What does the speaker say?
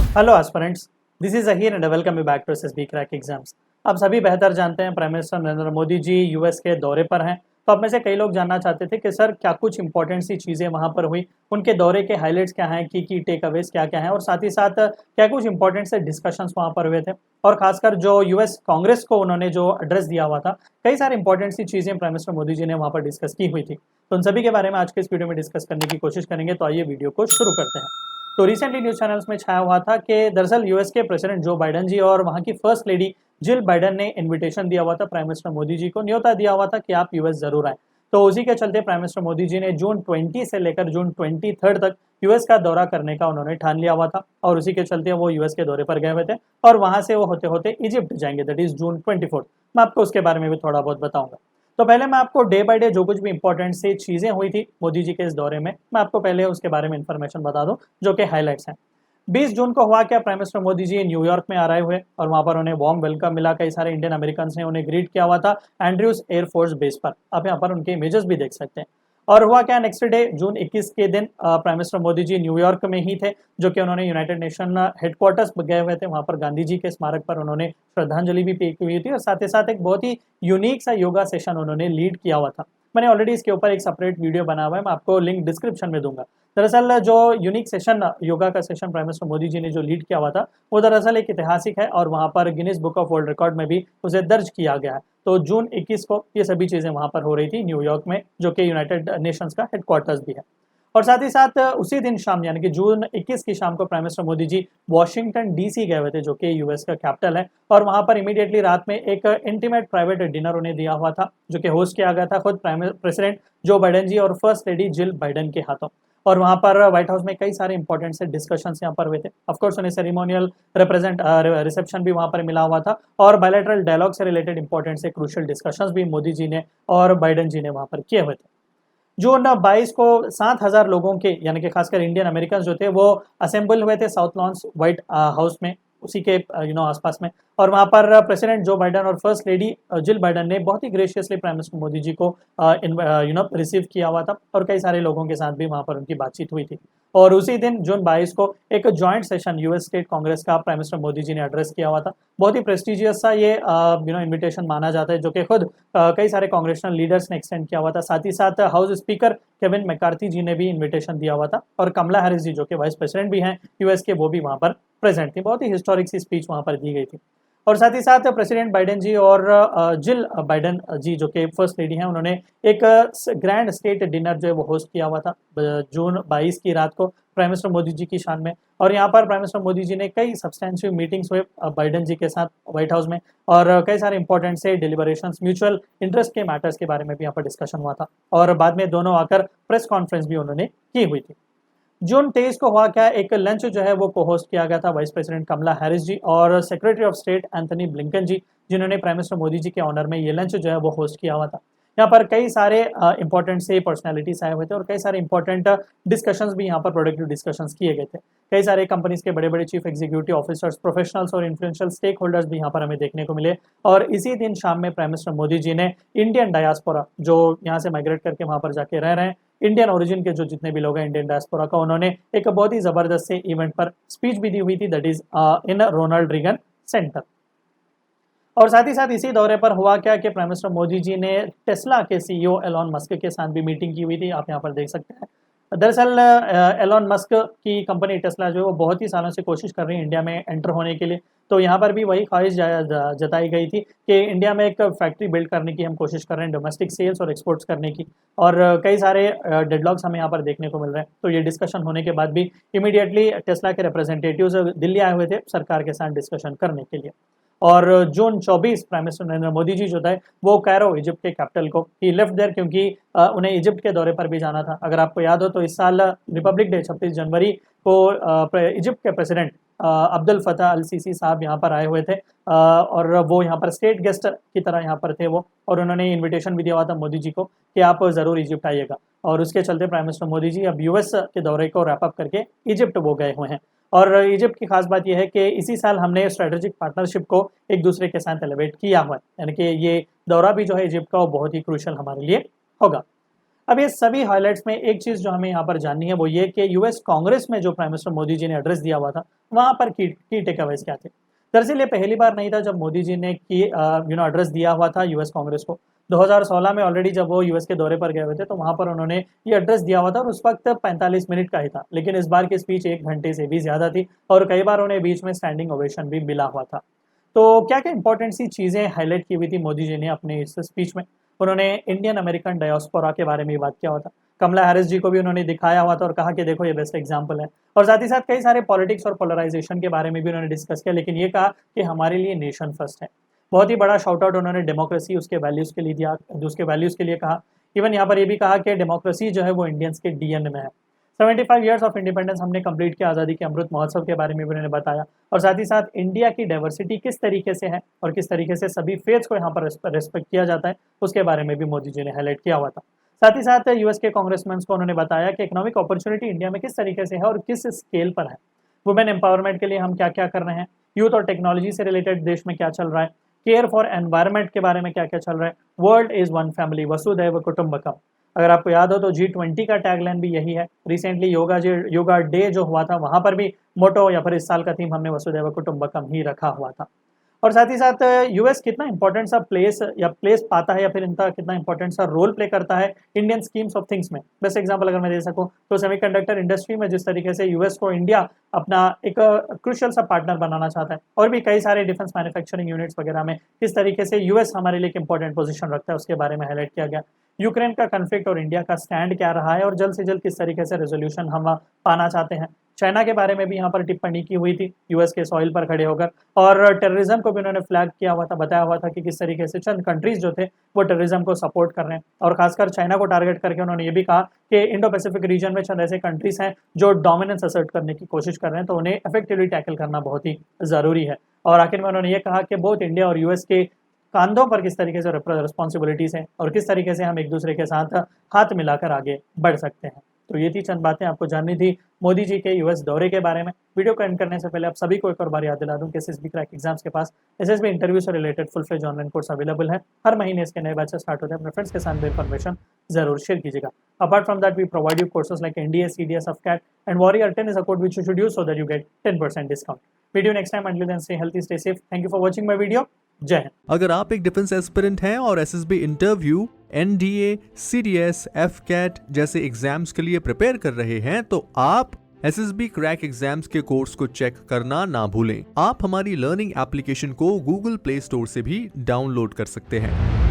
Hello aspirants, this is Ahir and welcome you back to SSB crack exams. आप सभी बेहतर जानते हैं prime minister Narendra Modi ji US के दौरे पर हैं। तो अब में से कई लोग जानना चाहते थे कि सर क्या कुछ इंपॉर्टेंट सी चीज़ें वहां पर हुई, उनके दौरे के हाइलाइट्स क्या हैं, की टेक अवेज क्या क्या हैं, और साथ ही साथ क्या कुछ इंपॉर्टेंट से डिस्कशंस वहां पर हुए थे। और खासकर जो यूएस कांग्रेस को उन्होंने जो एड्रेस दिया हुआ था, कई सारी इंपॉर्टेंट सी चीज़ें प्राइम मिनिस्टर मोदी जी ने वहां पर डिस्कस की हुई थी। तो उन सभी के बारे में आज के इस वीडियो में डिस्कस करने की कोशिश करेंगे। तो आइए वीडियो को शुरू करते हैं। तो रिसेंटली न्यूज़ चैनल्स में छाया हुआ था कि दरअसल यूएस के प्रेसिडेंट जो बाइडन जी और वहाँ की फर्स्ट लेडी जिल बाइडन ने इनविटेशन दिया हुआ था प्राइम मिनिस्टर मोदी जी को, न्योता दिया हुआ था कि आप यूएस जरूर आए। तो उसी के चलते प्राइम मिनिस्टर मोदी जी ने जून 20 से लेकर जून 23 तक यूएस का दौरा करने का उन्होंने ठान लिया हुआ था, और उसी के चलते वो यूएस के दौरे पर गए हुए थे और वहां से वो होते होते इजिप्ट जाएंगे, दैट इज जून 24। मैं आपको उसके बारे में भी थोड़ा बहुत बताऊंगा। तो पहले मैं आपको डे बाय डे जो कुछ भी इंपॉर्टेंट सी चीजें हुई थी मोदी जी के इस दौरे में, मैं आपको पहले उसके बारे में इंफॉर्मेशन बता दूं जो कि हाईलाइट्स हैं। 20 जून को हुआ क्या, prime minister Modi ji New York में आ रहे हुए और वहां पर उन्हें वार्म वेलकम मिला। कई सारे इंडियन अमेरिकन ने उन्हें ग्रीट किया हुआ था एंड्रयूज एयरफोर्स बेस पर। आप यहाँ पर उनके इमेजेस भी देख सकते हैं। और हुआ क्या, नेक्स्ट डे जून 21 के दिन prime minister Modi ji New York में ही थे, जो कि उन्होंने यूनाइटेड नेशन हेडक्वार्टर्स गए हुए थे। वहां पर गांधी जी के स्मारक पर उन्होंने श्रद्धांजलि भी पेश की हुई थी, और साथ ही साथ एक बहुत ही यूनिक सा योगा सेशन उन्होंने लीड किया हुआ था। मैंने ऑलरेडी इसके ऊपर एक सेपरेट वीडियो बना हुआ है, मैं आपको लिंक डिस्क्रिप्शन में दूंगा। दरअसल जो यूनिक सेशन, योगा का session prime minister Modi ji ने जो लीड किया हुआ था, वो दरअसल एक ऐतिहासिक है और वहां पर Guinness book of world record में भी उसे दर्ज किया गया है। तो जून 21 को ये सभी चीजें वहां पर हो रही थी न्यूयॉर्क में, जो कि यूनाइटेड नेशंस का हेडक्वार्टर्स भी है। और साथ ही साथ उसी दिन शाम यानी कि जून 21 की शाम को prime minister Modi ji Washington DC गए हुए थे, जो कि यूएस का कैपिटल है। और वहां पर इमीडिएटली रात में एक इंटीमेट प्राइवेट डिनर उन्हें दिया हुआ था, जो कि होस्ट किया गया था खुद प्रेसिडेंट जो बाइडन जी और फर्स्ट लेडी जिल बाइडन के हाथों। और वहां पर व्हाइट हाउस में कई सारे इंपॉर्टेंट से डिस्कशंस यहाँ पर हुए थे। ऑफकोर्स उन्हें सेरेमोनियल रिसेप्शन भी वहां पर मिला हुआ था, और बायलैटरल डायलॉग से रिलेटेड इंपॉर्टेंट से क्रूशियल डिस्कशंस भी मोदी जी ने और बाइडन जी ने वहां पर किए हुए थे। जून 22 को 7,000 लोगों के यानी कि खासकर इंडियन अमेरिकन जो थे वो असेंबल हुए थे साउथ लॉन्स व्हाइट हाउस में, उसी के आसपास में। और वहां पर प्रेसिडेंट जो बाइडन और फर्स्ट लेडी जिल बाइडन ने बहुत ही graciously prime minister Modi ji को रिसीव किया हुआ था, और कई सारे लोगों के साथ भी वहां पर उनकी बातचीत हुई थी। और उसी दिन जून 22 को एक joint session US state Congress का प्राइम मिनिस्टर मोदी जी ने एड्रेस किया हुआ था। बहुत ही प्रेस्टिजियस सा ये इनविटेशन माना जाता है, जो कि खुद कई सारे कांग्रेशनल लीडर्स ने एक्सटेंड किया हुआ था। साथ ही साथ हाउस स्पीकर केविन मैकार्थी जी ने भी इनविटेशन दिया हुआ था, और कमला हैरिस जी जो कि वाइस प्रेसिडेंट भी हैं यूएस के, वो भी वहां पर प्रेजेंट थी। बहुत ही हिस्टोरिक सी स्पीच वहां पर दी गई थी। और साथ ही साथ प्रेसिडेंट बाइडन जी और जिल बाइडन जी जो कि फर्स्ट लेडी हैं, उन्होंने एक ग्रैंड स्टेट डिनर जो है वो होस्ट किया हुआ था जून 22 की रात को प्राइम मिनिस्टर मोदी जी की शान में। और यहाँ पर प्राइम मिनिस्टर मोदी जी ने कई सब्सटेंशियल मीटिंग्स हुए बाइडन जी के साथ व्हाइट हाउस में, और कई सारे इंपॉर्टेंट से डिलिबरेशंस, म्यूचुअल इंटरेस्ट के मैटर्स के बारे में भी यहाँ पर डिस्कशन हुआ था। और बाद में दोनों आकर प्रेस कॉन्फ्रेंस भी उन्होंने की हुई थी। जून 23 को हुआ क्या, एक लंच जो है वो को होस्ट किया गया था vice president Kamala Harris ji और secretary of state Anthony Blinken ji, जिन्होंने प्राइम मिनिस्टर मोदी जी के ऑनर में ये लंच जो है वो होस्ट किया हुआ था। यहाँ पर कई सारे इंपॉर्टेंट से पर्सनालिटीज आए हुए थे, और कई सारे इंपॉर्टेंट डिस्कशंस भी यहाँ पर प्रोडक्टिव डिस्कशंस किए गए थे। कई सारे कंपनीज के बड़े बड़े चीफ एग्जीक्यूटिव ऑफिसर्स, प्रोफेशनल्स और इन्फ्लुएंशियल स्टेक होल्डर्स भी यहाँ पर हमें देखने को मिले। और इसी दिन शाम में प्राइम मिनिस्टर मोदी जी ने इंडियन डायस्पोरा जो यहाँ से माइग्रेट करके वहां पर जाके रह रहे हैं, इंडियन ओरिजिन के जो जितने भी लोग हैं इंडियन डायस्पोरा का, उन्होंने एक बहुत ही जबरदस्त से इवेंट पर स्पीच भी दी हुई थी, that is in Ronald Reagan center. और साथ ही साथ इसी दौरे पर हुआ क्या कि प्राइम मिनिस्टर मोदी जी ने टेस्ला के सीईओ एलॉन मस्क के साथ भी मीटिंग की हुई थी, आप यहाँ पर देख सकते हैं। दरअसल एलॉन मस्क की कंपनी टेस्ला जो है वो बहुत ही सालों से कोशिश कर रही है इंडिया में एंटर होने के लिए। तो यहाँ पर भी वही ख्वाहिश जताई गई थी कि इंडिया में एक फैक्ट्री बिल्ड करने की हम कोशिश कर रहे हैं, डोमेस्टिक सेल्स और एक्सपोर्ट्स करने की। और कई सारे डेडलॉक्स हमें यहाँ पर देखने को मिल रहे हैं। तो ये डिस्कशन होने के बाद भी इमीडिएटली टेस्ला के रिप्रेजेंटेटिव्स दिल्ली आए हुए थे सरकार के साथ डिस्कशन करने के लिए। और जून 24 प्राइम मिनिस्टर नरेंद्र मोदी जी जो थे वो कैरो इजिप्ट के कैपिटल को ही लेफ्ट देयर, क्योंकि उन्हें इजिप्ट के दौरे पर भी जाना था। अगर आपको याद हो तो इस साल रिपब्लिक डे 26 जनवरी को इजिप्ट के प्रेसिडेंट अब्दुल फतह अल सीसी साहब यहाँ पर आए हुए थे, और वो यहाँ पर स्टेट गेस्ट की तरह यहाँ पर थे वो, और उन्होंने इन्विटेशन भी दिया हुआ था मोदी जी को कि आप ज़रूर इजिप्ट आइएगा। और उसके चलते प्राइम मिनिस्टर मोदी जी अब यूएस के दौरे को रैप अप करके इजिप्ट वो गए हुए हैं। और इजिप्ट की खास बात यह है कि इसी साल हमने स्ट्रेटेजिक पार्टनरशिप को एक दूसरे के साथ एलिवेट किया हुआ है, यानी कि ये दौरा भी जो है इजिप्ट का वो बहुत ही क्रूशियल हमारे लिए होगा। अब ये सभी हाइलाइट्स में एक चीज़ जो हमें यहाँ पर जाननी है वो ये कि यूएस कांग्रेस में जो प्राइम मिनिस्टर मोदी जी ने एड्रेस दिया हुआ था, वहाँ पर की टेकअवेज क्या थे। दरअसल ये पहली बार नहीं था जब मोदी जी ने एड्रेस दिया हुआ था यूएस कांग्रेस को। 2016 में ऑलरेडी जब वो यूएस के दौरे पर गए हुए थे तो वहाँ पर उन्होंने ये एड्रेस दिया हुआ था और उस वक्त 45 मिनट का ही था, लेकिन इस बार की स्पीच 1 घंटे से भी ज़्यादा थी और कई बार उन्हें बीच में स्टैंडिंग ओवेशन भी मिला हुआ था। तो क्या-क्या इंपॉर्टेंट सी चीज़ें हाइलाइट की हुई थी मोदी जी ने अपने इस स्पीच में। उन्होंने इंडियन अमेरिकन डायस्पोरा के बारे में भी बात किया हुआ था। कमला हैरिस जी को भी उन्होंने दिखाया हुआ था और कहा कि देखो ये बेस्ट एग्जाम्पल है। और साथ ही साथ कई सारे पॉलिटिक्स और पोलराइजेशन के बारे में भी उन्होंने डिस्कस किया, लेकिन ये कहा कि हमारे लिए नेशन फर्स्ट है। बहुत ही बड़ा शाउट आउट उन्होंने डेमोक्रेसी उसके वैल्यूज़ के लिए दिया, उसके वैल्यूज़ के लिए कहा। इवन यहाँ पर ये भी कहा कि डेमोक्रेसी जो है वो इंडियंस के डीएनए में है। 75 ईयर्स ऑफ इंडिपेंडेंस हमने कंप्लीट किया, आज़ादी के अमृत महोत्सव के बारे में भी उन्होंने बताया और साथ ही साथ इंडिया की डाइवर्सिटी किस तरीके से है और किस तरीके से सभी फेथ्स को यहाँ पर रिस्पेक्ट किया जाता है, उसके बारे में भी मोदी जी ने हाईलाइट किया हुआ था। साथ ही साथ यूएस के कांग्रेसमैन को उन्होंने बताया कि इकोनॉमिक अपॉर्चुनिटी इंडिया में किस तरीके से है और किस स्केल पर है। वुमेन एम्पावरमेंट के लिए हम क्या क्या कर रहे हैं, यूथ और टेक्नोलॉजी से रिलेटेड देश में क्या चल रहा है, केयर फॉर एनवायरनमेंट के बारे में क्या क्या चल रहा है, वर्ल्ड इज वन फैमिली वसुधैव कुटुंबकम। अगर आपको याद हो तो G20 का टैगलाइन भी यही है। रिसेंटली योगा डे जो हुआ था वहाँ पर भी मोटो या फिर इस साल का थीम हमने वसुधैव कुटुंबकम ही रखा हुआ था। और साथ ही साथ यूएस कितना इंपॉर्टेंट सा प्लेस पाता है या फिर इनका कितना इंपॉर्टेंट सा रोल प्ले करता है इंडियन स्कीम्स ऑफ थिंग्स में। बेस्ट एग्जांपल अगर मैं दे सकूं तो सेमीकंडक्टर इंडस्ट्री में जिस तरीके से यूएस को इंडिया अपना एक क्रूशियल सा पार्टनर बनाना चाहता है और भी कई सारे डिफेंस मैन्युफैक्चरिंग यूनिट्स वगैरह में किस तरीके से यूएस हमारे लिए एक इंपॉर्टेंट पोजीशन रखता है, उसके बारे में हाईलाइट किया गया। यूक्रेन का कन्फ्लिक्ट और इंडिया का स्टैंड क्या रहा है और जल्द से जल्द किस तरीके से रेजोल्यूशन हम पाना चाहते हैं। चाइना के बारे में भी यहाँ पर टिप्पणी की हुई थी यूएस के सॉइल पर खड़े होकर, और टेररिज्म को भी उन्होंने फ्लैग किया हुआ था, बताया हुआ था कि किस तरीके से चंद कंट्रीज जो थे वो टेररिज्म को सपोर्ट कर रहे हैं। और खासकर चाइना को टारगेट करके उन्होंने ये भी कहा कि इंडो पैसिफिक रीजन में चंद ऐसे कंट्रीज हैं जो डोमिनेंस असर्ट करने की कोशिश कर रहे हैं, तो उन्हें इफेक्टिवली टैकल करना बहुत ही जरूरी है। और आखिर में उन्होंने ये कहा कि बोथ इंडिया और यूएस के कांधों पर किस तरीके से रिस्पॉन्सिबिलिटीज हैं और किस तरीके से हम एक दूसरे के साथ हाथ मिलाकर आगे बढ़ सकते हैं। तो ये थी चंद बातें आपको जाननी थी मोदी जी के यूएस दौरे के बारे में। वीडियो को एंड करने से पहले आप सभी को एक और बार याद दिला दूं कि एसएसबी क्रैक एग्जाम्स के पास एसएसबी इंटरव्यू से related full fledge online course available है। हर महीने इसके नए बैचेस स्टार्ट होते हैं। अपने फ्रेंड्स के साथ भी इन्फॉर्मेशन जरूर शेयर कीजिएगा। Apart from that we provide you courses like NDA, CDS, AFCAT and warrior 10 is a code which you should use so that you get 10% discount. Video next time, until then stay healthy, stay safe. Thank you for watching my video. जय हिंद। अगर आप एक defence aspirant हैं और SSB interview, NDA, CDS, AFCAT जैसे exams के लिए प्रिपेयर कर रहे हैं तो आप एसएसबी क्रैक एग्जाम्स के कोर्स को चेक करना ना भूलें। आप हमारी लर्निंग एप्लीकेशन को गूगल प्ले स्टोर से भी डाउनलोड कर सकते हैं।